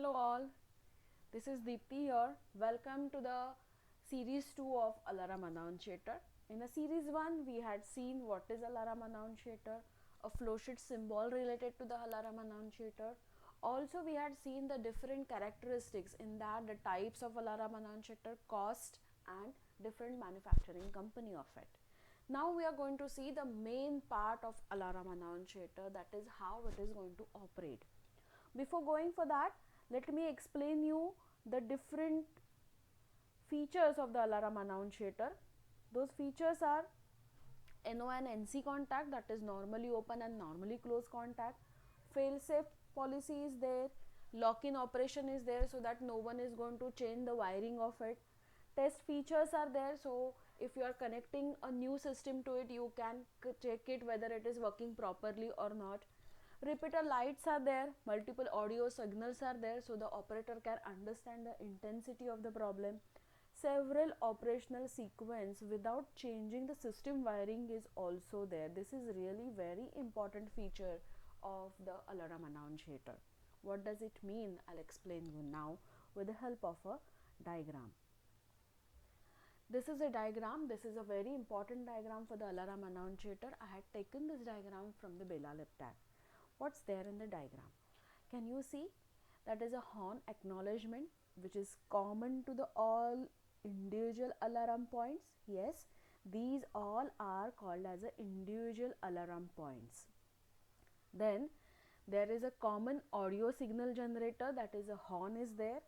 Hello all, this is Deepti here. Welcome to the series 2 of Alarm Annunciator. In the series 1, we had seen what is Alarm Annunciator, a flowsheet symbol related to the Alarm Annunciator. Also, we had seen the different characteristics in that the types of Alarm Annunciator, cost and different manufacturing company of it. Now we are going to see the main part of Alarm Annunciator, that is how it is going to operate. Before going for that, let me explain you the different features of the alarm annunciator. Those features are NO and NC contact, that is normally open and normally closed contact. Fail-safe policy is there. Lock-in operation is there so that no one is going to change the wiring of it. Test features are there, so if you are connecting a new system to it, you can check it whether it is working properly or not. Repeater lights are there, multiple audio signals are there so the operator can understand the intensity of the problem. Several operational sequence without changing the system wiring is also there. This is really very important feature of the alarm annunciator. What does it mean? I'll explain you now with the help of a diagram. This is a diagram. This is a very important diagram for the alarm annunciator. I had taken this diagram from the Bela Lab tag. What's there in the diagram? Can you see? That is a horn acknowledgement which is common to the all individual alarm points. Yes, these all are called as a individual alarm points. Then there is a common audio signal generator, that is a horn is there.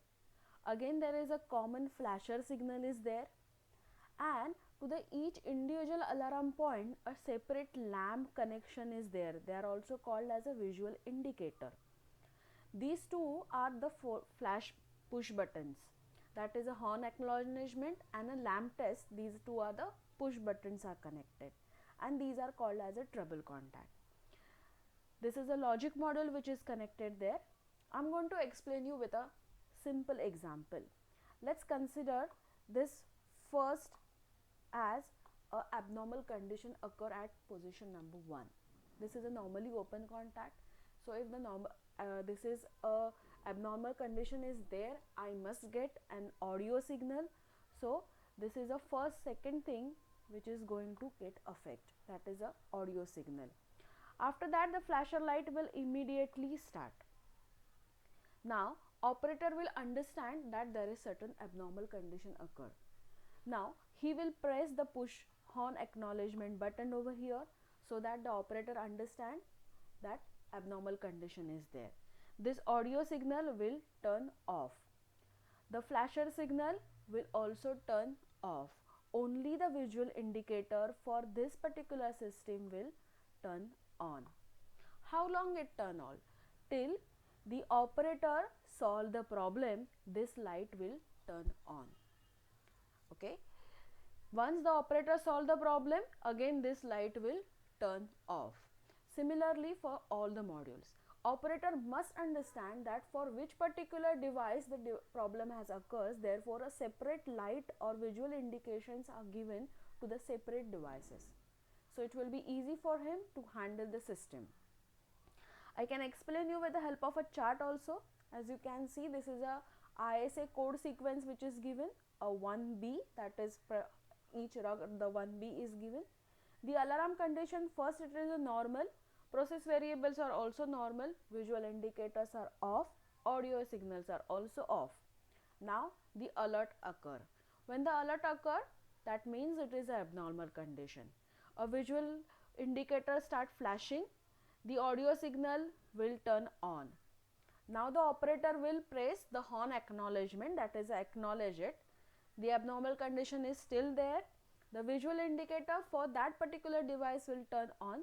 Again there is a common flasher signal is there, and to the each individual alarm point a separate lamp connection is there. They are also called as a visual indicator. These two are the flash push buttons, that is a horn acknowledgement and a lamp test. These two are the push buttons are connected and these are called as a treble contact. This is a logic module which is connected there. I'm going to explain you with a simple example. Let's consider this first as a abnormal condition occur at position number 1. This is a normally open contact. So if the this is a abnormal condition is there, I must get an audio signal. So this is a second thing which is going to get affect, that is a audio signal. After that the flasher light will immediately start. Now operator will understand that there is certain abnormal condition occur. Now he will press the push horn acknowledgement button over here so that the operator understand that abnormal condition is there. This audio signal will turn off. The flasher signal will also turn off. Only the visual indicator for this particular system will turn on. How long it turn on? Till the operator solve the problem, this light will turn on. Okay. Once the operator solve the problem, again this light will turn off. Similarly for all the modules, operator must understand that for which particular device the problem has occurs, therefore a separate light or visual indications are given to the separate devices. So it will be easy for him to handle the system. I can explain you with the help of a chart also. As you can see, this is a ISA code sequence which is given, a 1B, that is each rug the 1B is given. The alarm condition, first it is a normal, process variables are also normal, visual indicators are off, audio signals are also off. Now the alert occur. When the alert occur, that means it is an abnormal condition. A visual indicator start flashing, the audio signal will turn on. Now the operator will press the horn acknowledgement, that is acknowledge it. The abnormal condition is still there. The visual indicator for that particular device will turn on.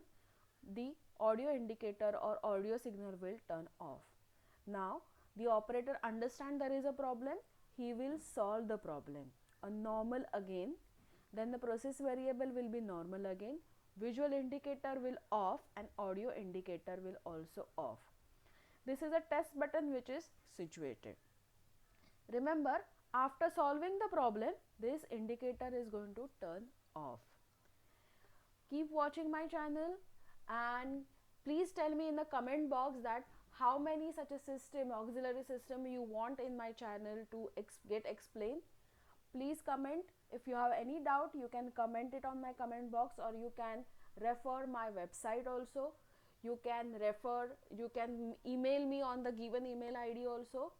The audio indicator or audio signal will turn off. Now the operator understand there is a problem. He will solve the problem. A normal again. Then the process variable will be normal again. Visual indicator will off and audio indicator will also off. This is a test button which is situated. Remember, after solving the problem, this indicator is going to turn off. Keep watching my channel and please tell me in the comment box that how many such a system, auxiliary system you want in my channel to get explained. Please comment. If you have any doubt, you can comment it on my comment box, or you can refer my website also. You can email me on the given email ID also.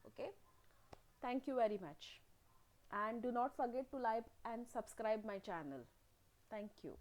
Okay, thank you very much, and do not forget to like and subscribe my channel. Thank you.